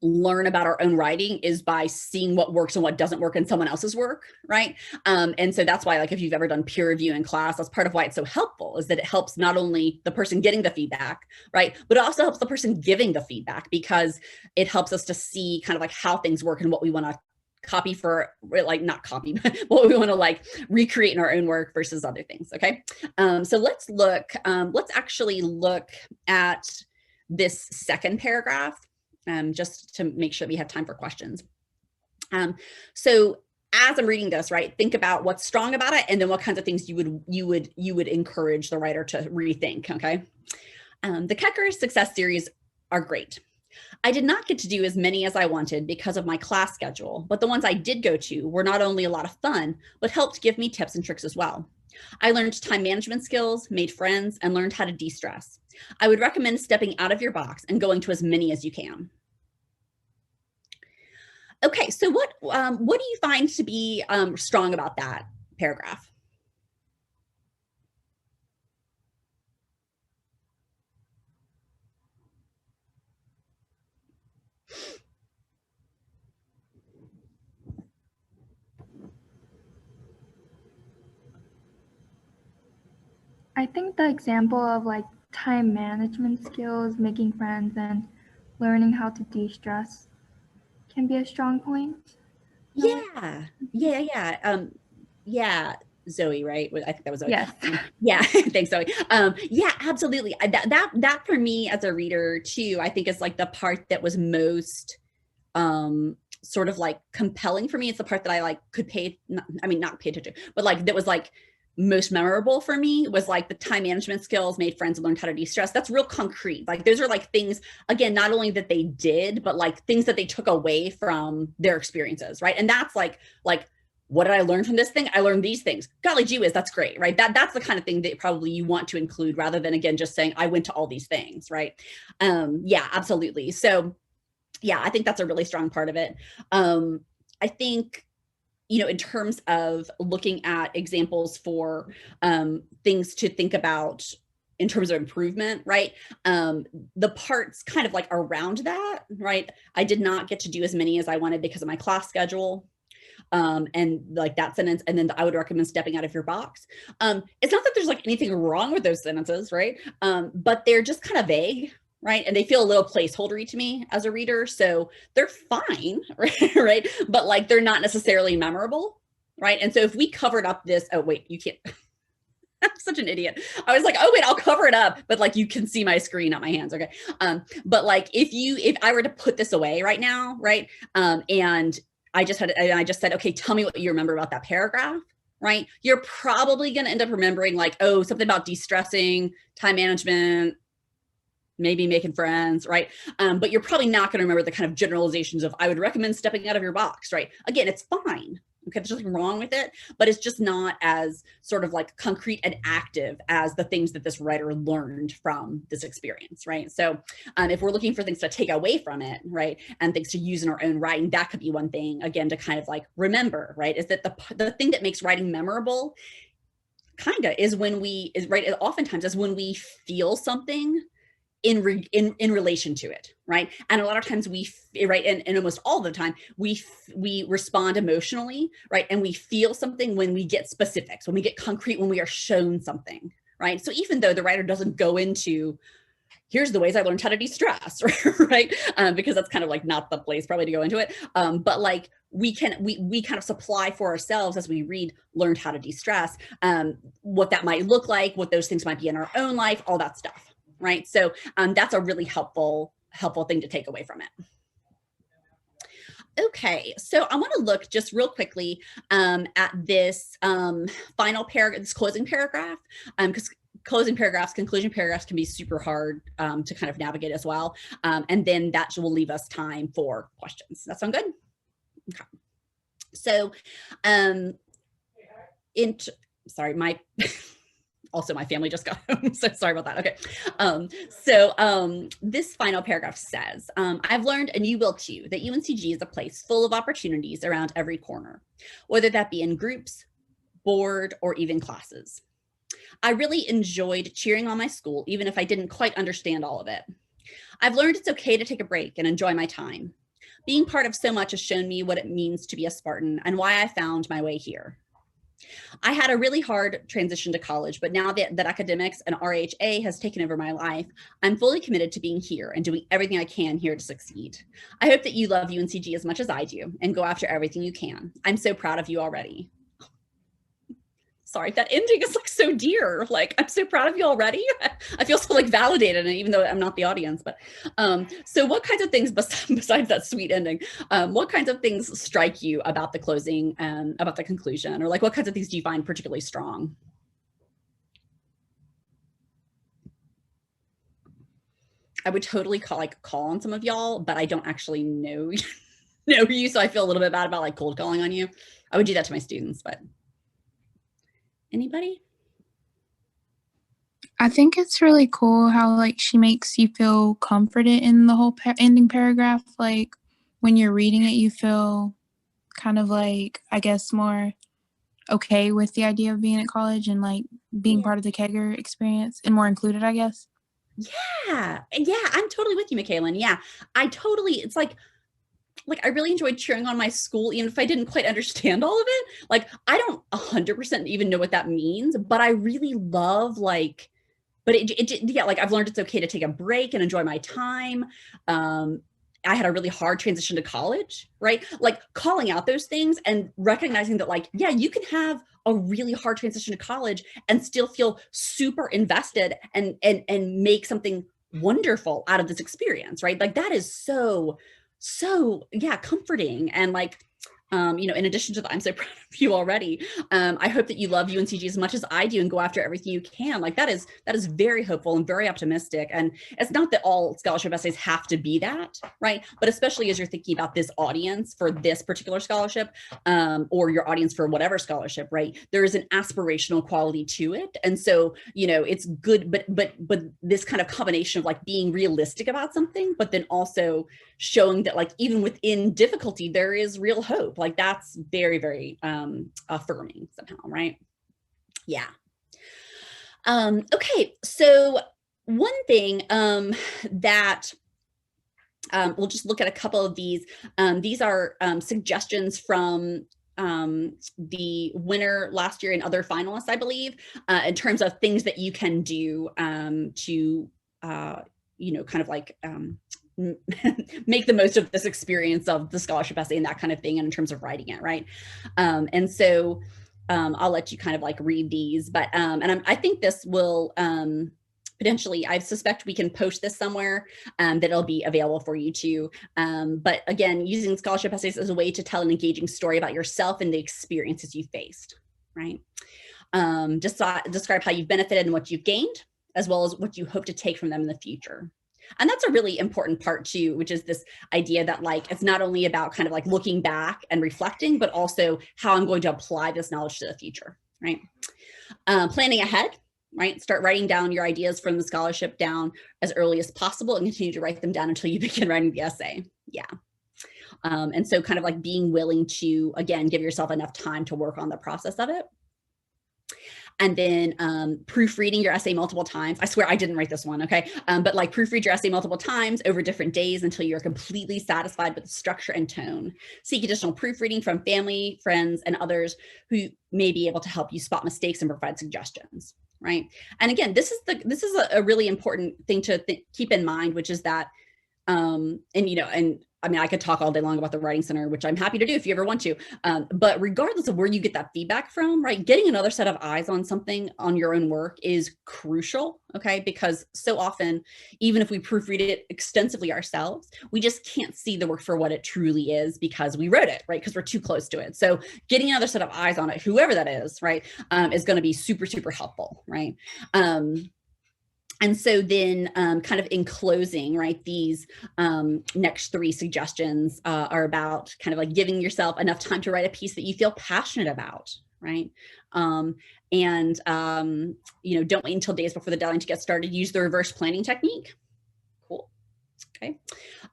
S2: learn about our own writing, is by seeing what works and what doesn't work in someone else's work, right? And so that's why, like, if you've ever done peer review in class, that's part of why it's so helpful, is that it helps not only the person getting the feedback, right, but it also helps the person giving the feedback, because it helps us to see kind of like how things work and what we want to copy for, like not copy, but what we want to like recreate in our own work versus other things. Okay. So let's actually look at this second paragraph. Just to make sure we have time for questions. So as I'm reading this, right, think about what's strong about it, and then what kinds of things you would encourage the writer to rethink. Okay, the Keker Success Series are great. I did not get to do as many as I wanted because of my class schedule, but the ones I did go to were not only a lot of fun, but helped give me tips and tricks as well. I learned time management skills, made friends, and learned how to de-stress. I would recommend stepping out of your box and going to as many as you can. Okay, so what do you find to be strong about that paragraph?
S3: I think the example of like time management skills, making friends, and learning how to de-stress can be a strong point.
S2: Yeah. Yeah, Zoe, right? I think that was Zoe.
S3: Yes.
S2: Yeah, thanks, Zoe. Yeah, absolutely. That for me as a reader too, I think is like the part that was most sort of like compelling for me. It's the part that I like could not pay attention, but like that was like most memorable for me was like the time management skills, made friends, and learned how to de-stress. That's real concrete. Like those are like things, again, not only that they did, but like things that they took away from their experiences, right? And that's like, what did I learn from this thing? I learned these things. Golly gee whiz, that's great, right? That's the kind of thing that probably you want to include rather than, again, just saying, I went to all these things, right? Yeah, absolutely. So yeah, I think that's a really strong part of it. I think, you know, in terms of looking at examples for things to think about in terms of improvement, right? The parts kind of like around that, right? I did not get to do as many as I wanted because of my class schedule. And like that sentence, and then I would recommend stepping out of your box. It's not that there's like anything wrong with those sentences, right? But they're just kind of vague, right? And they feel a little placeholdery to me as a reader. So they're fine, right? But like, they're not necessarily memorable, right? And so if we covered up this, oh wait, you can't, I'm such an idiot. I was like, oh wait, I'll cover it up. But like, you can see my screen, not my hands. Okay. But like, if I were to put this away right now, right? And I just said, okay, tell me what you remember about that paragraph, right? You're probably going to end up remembering like, oh, something about de-stressing, time management, maybe making friends, right? But you're probably not going to remember the kind of generalizations of, I would recommend stepping out of your box, right? Again, it's fine. Okay, there's nothing wrong with it, but it's just not as sort of like concrete and active as the things that this writer learned from this experience, right? So if we're looking for things to take away from it, right, and things to use in our own writing, that could be one thing, again, to kind of like remember, right, is that the thing that makes writing memorable kind of is when oftentimes is when we feel something in relation to it, right? And a lot of times right, and almost all the time, we respond emotionally, right? And we feel something when we get specifics, when we get concrete, when we are shown something, right? So even though the writer doesn't go into, here's the ways I learned how to de-stress, right? Because that's kind of like not the place probably to go into it. But like we kind of supply for ourselves as we read, learned how to de-stress, what that might look like, what those things might be in our own life, all that stuff. Right. So that's a really helpful thing to take away from it. Okay, so I want to look just real quickly at this final paragraph, this closing paragraph, because closing paragraphs, conclusion paragraphs can be super hard to kind of navigate as well. And then that will leave us time for questions. That sound good? Okay. So, sorry, my also my family just got home, so sorry about that. Okay. This final paragraph says, I've learned, and you will too, that UNCG is a place full of opportunities around every corner, whether that be in groups, board, or even classes. I really enjoyed cheering on my school, even if I didn't quite understand all of it. I've learned it's okay to take a break and enjoy my time. Being part of so much has shown me what it means to be a Spartan and why I found my way here. I had a really hard transition to college, but now that academics and RHA has taken over my life, I'm fully committed to being here and doing everything I can here to succeed. I hope that you love UNCG as much as I do and go after everything you can. I'm so proud of you already. Sorry, that ending is like so dear. Like, I'm so proud of you already. I feel so like validated, and even though I'm not the audience, but so what kinds of things besides that sweet ending, what kinds of things strike you about the closing and about the conclusion, or like what kinds of things do you find particularly strong? I would totally call on some of y'all, but I don't actually know you, so I feel a little bit bad about like cold calling on you. I would do that to my students, but. Anybody?
S4: I think it's really cool how like she makes you feel comforted in the whole ending paragraph. Like when you're reading it, you feel kind of like, I guess, more okay with the idea of being at college and like being part of the Keker experience and more included, I guess.
S2: Yeah, I'm totally with you, Michaelan. Yeah, it's like I really enjoyed cheering on my school, even if I didn't quite understand all of it. Like, I don't 100% even know what that means, but I really love like, but yeah, like I've learned it's okay to take a break and enjoy my time. I had a really hard transition to college, right? Like calling out those things and recognizing that like, yeah, you can have a really hard transition to college and still feel super invested and make something wonderful out of this experience, right? Like that is so yeah, comforting. And like, you know, in addition to that, I'm so proud of you already. I hope that you love UNCG as much as I do and go after everything you can. Like that is very hopeful and very optimistic. And it's not that all scholarship essays have to be that, right? But especially as you're thinking about this audience for this particular scholarship, or your audience for whatever scholarship, right? There is an aspirational quality to it. And so, you know, it's good, but this kind of combination of like being realistic about something, but then also showing that like even within difficulty, there is real hope. Like that's very, very affirming somehow, right? Yeah. Okay, so one thing that we'll just look at a couple of these. These are suggestions from the winner last year and other finalists, I believe, in terms of things that you can do to, you know, kind of like make the most of this experience of the scholarship essay and that kind of thing, and in terms of writing it, right? And so I'll let you kind of like read these, but I think this will potentially, I suspect we can post this somewhere that it'll be available for you too. But again, using scholarship essays as a way to tell an engaging story about yourself and the experiences you faced, right? Just describe how you've benefited and what you've gained, as well as what you hope to take from them in the future. And that's a really important part too, which is this idea that like, it's not only about kind of like looking back and reflecting, but also how I'm going to apply this knowledge to the future, right? Planning ahead, right? Start writing down your ideas from the scholarship down as early as possible and continue to write them down until you begin writing the essay. Yeah. And so kind of like being willing to, again, give yourself enough time to work on the process of it. And then proofreading your essay multiple times. I swear I didn't write this one, okay? But like proofread your essay multiple times over different days until you're completely satisfied with the structure and tone. Seek additional proofreading from family, friends, and others who may be able to help you spot mistakes and provide suggestions, right? And again, this is a really important thing to keep in mind, which is that, and you know, and I mean, I could talk all day long about the Writing Center, which I'm happy to do if you ever want to. But regardless of where you get that feedback from, right, getting another set of eyes on something on your own work is crucial, okay? Because so often, even if we proofread it extensively ourselves, we just can't see the work for what it truly is because we wrote it, right? Because we're too close to it. So getting another set of eyes on it, whoever that is, right, is going to be super, super helpful, right? And so then kind of in closing, right, these next three suggestions are about kind of like giving yourself enough time to write a piece that you feel passionate about, right? You know, don't wait until days before the deadline to get started. Use the reverse planning technique. Cool. Okay.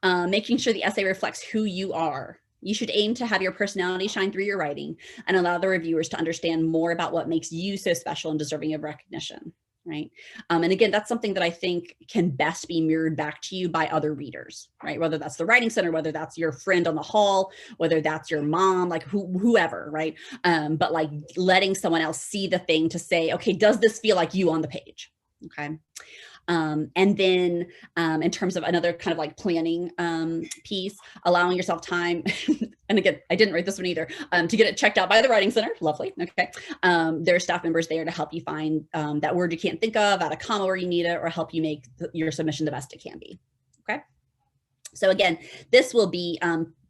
S2: Making sure the essay reflects who you are. You should aim to have your personality shine through your writing and allow the reviewers to understand more about what makes you so special and deserving of recognition. Right. And again, that's something that I think can best be mirrored back to you by other readers, right? Whether that's the Writing Center, whether that's your friend on the hall, whether that's your mom, like whoever, right? But like letting someone else see the thing to say, okay, does this feel like you on the page? Okay. And then in terms of another kind of like planning piece, allowing yourself time, and again, I didn't write this one either, to get it checked out by the Writing Center. Lovely. Okay. There are staff members there to help you find that word you can't think of, add a comma where you need it, or help you make your submission the best it can be. Okay. So again, this will be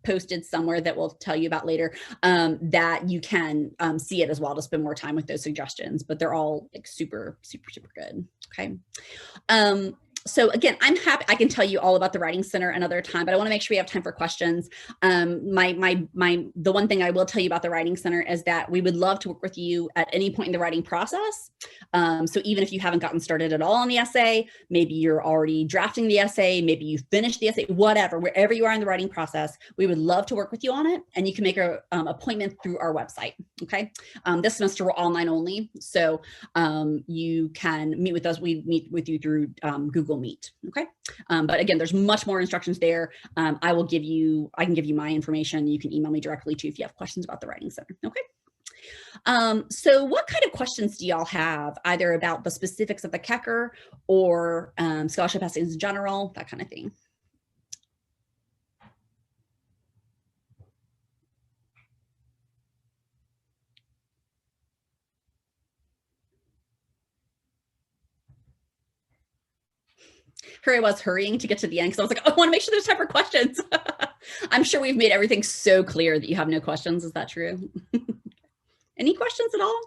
S2: posted somewhere that we'll tell you about later, that you can see it as well to spend more time with those suggestions, but they're all like super, super, super good. Okay. So again, I'm happy, I can tell you all about the Writing Center another time, but I want to make sure we have time for questions. The one thing I will tell you about the Writing Center is that we would love to work with you at any point in the writing process. So even if you haven't gotten started at all on the essay, maybe you're already drafting the essay, maybe you finished the essay, whatever, wherever you are in the writing process, we would love to work with you on it. And you can make an appointment through our website. Okay. This semester we're online only. So you can meet with us. We meet with you through Google Meet. Okay. But again, there's much more instructions there. I can give you my information. You can email me directly too if you have questions about the Writing Center. Okay. So what kind of questions do y'all have, either about the specifics of the Keker or scholarship essays in general, that kind of thing? Here I was hurrying to get to the end because I was like, I want to make sure there's time for questions. I'm sure we've made everything so clear that you have no questions. Is that true? Any questions at all?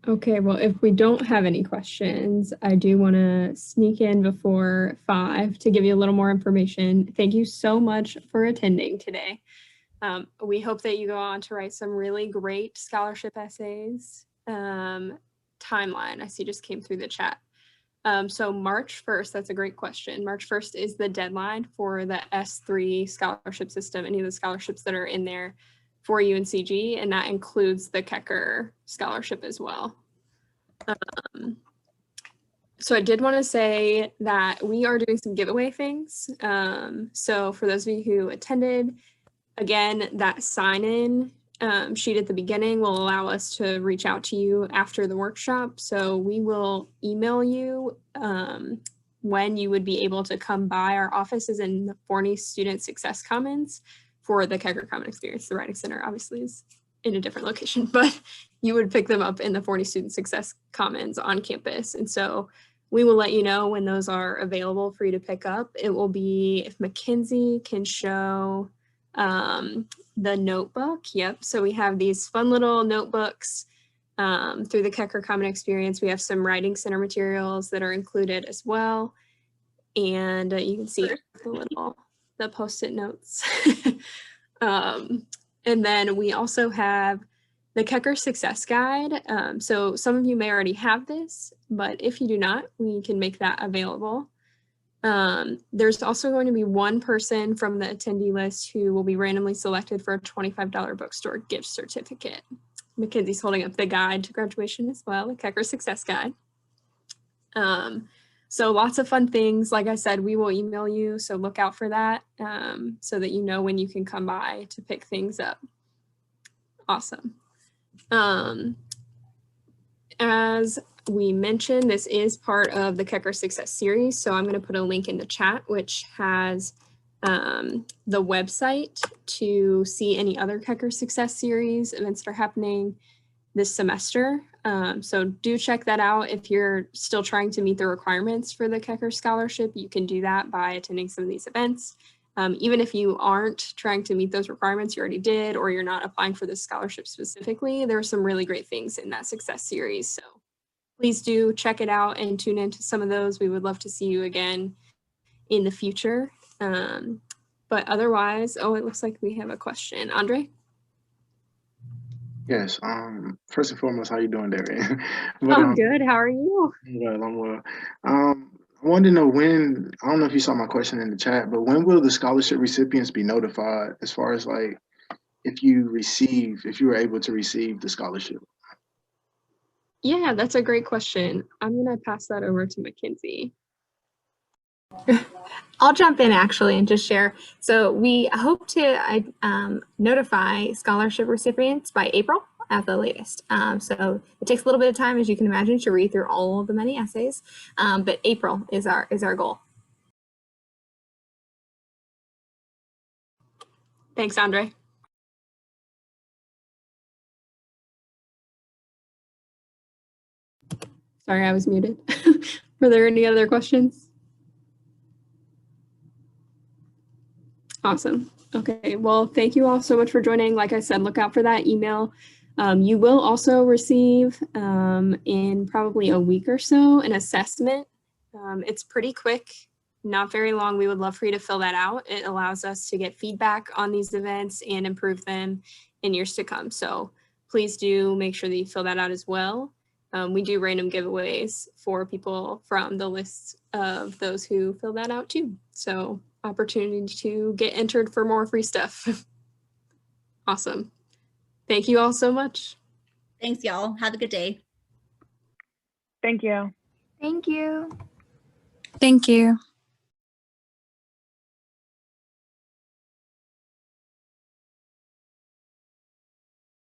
S1: Okay, well, if we don't have any questions, I do want to sneak in before 5 to give you a little more information. Thank you so much for attending today. We hope that you go on to write some really great scholarship essays. Timeline, I see just came through the chat. So March 1st, that's a great question. March 1st is the deadline for the S3 scholarship system, any of the scholarships that are in there for UNCG, and that includes the Keker scholarship as well. So I did want to say that we are doing some giveaway things. So for those of you who attended, again, that sign-in sheet at the beginning will allow us to reach out to you after the workshop. So we will email you when you would be able to come by. Our office is in the Forney Student Success Commons for the Keker Common Experience. The Writing Center obviously is in a different location, but you would pick them up in the Forney Student Success Commons on campus. And so we will let you know when those are available for you to pick up. It will be, if Mackenzie can show the notebook. Yep. So we have these fun little notebooks through the Keker Common Experience. We have some Writing Center materials that are included as well. And you can see the post-it notes. And then we also have the Keker Success Guide. So some of you may already have this, but if you do not, we can make that available. There's also going to be one person from the attendee list who will be randomly selected for a $25 bookstore gift certificate. Mackenzie's holding up the guide to graduation as well, the Keker Success Guide. So lots of fun things. Like I said, we will email you, so look out for that so that you know when you can come by to pick things up. Awesome. As we mentioned, this is part of the Keker Success Series, so I'm going to put a link in the chat, which has the website to see any other Keker Success Series events that are happening this semester. So do check that out. If you're still trying to meet the requirements for the Keker Scholarship, you can do that by attending some of these events. Even if you aren't trying to meet those requirements, you already did, or you're not applying for this scholarship specifically, there are some really great things in that Success Series. So please do check it out and tune into some of those. We would love to see you again in the future. But otherwise, oh, it looks like we have a question. Andre?
S5: Yes. First and foremost, how you doing, Darian?
S1: I'm good. How are you?
S5: I'm well. I wanted to know when, I don't know if you saw my question in the chat, but when will the scholarship recipients be notified as far as like if you were able to receive the scholarship?
S1: Yeah, that's a great question. I'm going to pass that over to Mackenzie.
S6: I'll jump in actually and just share. So we hope to notify scholarship recipients by April at the latest. So it takes a little bit of time, as you can imagine, to read through all of the many essays, but April is our goal.
S1: Thanks, Andre. Sorry, I was muted. Were there any other questions? Awesome. Okay, well, thank you all so much for joining. Like I said, look out for that email. You will also receive in probably a week or so an assessment. It's pretty quick, not very long. We would love for you to fill that out. It allows us to get feedback on these events and improve them in years to come. So please do make sure that you fill that out as well. We do random giveaways for people from the list of those who fill that out too. So opportunity to get entered for more free stuff. Awesome. Thank you all so much.
S2: Thanks, y'all. Have a good day.
S7: Thank you.
S3: Thank you.
S4: Thank you.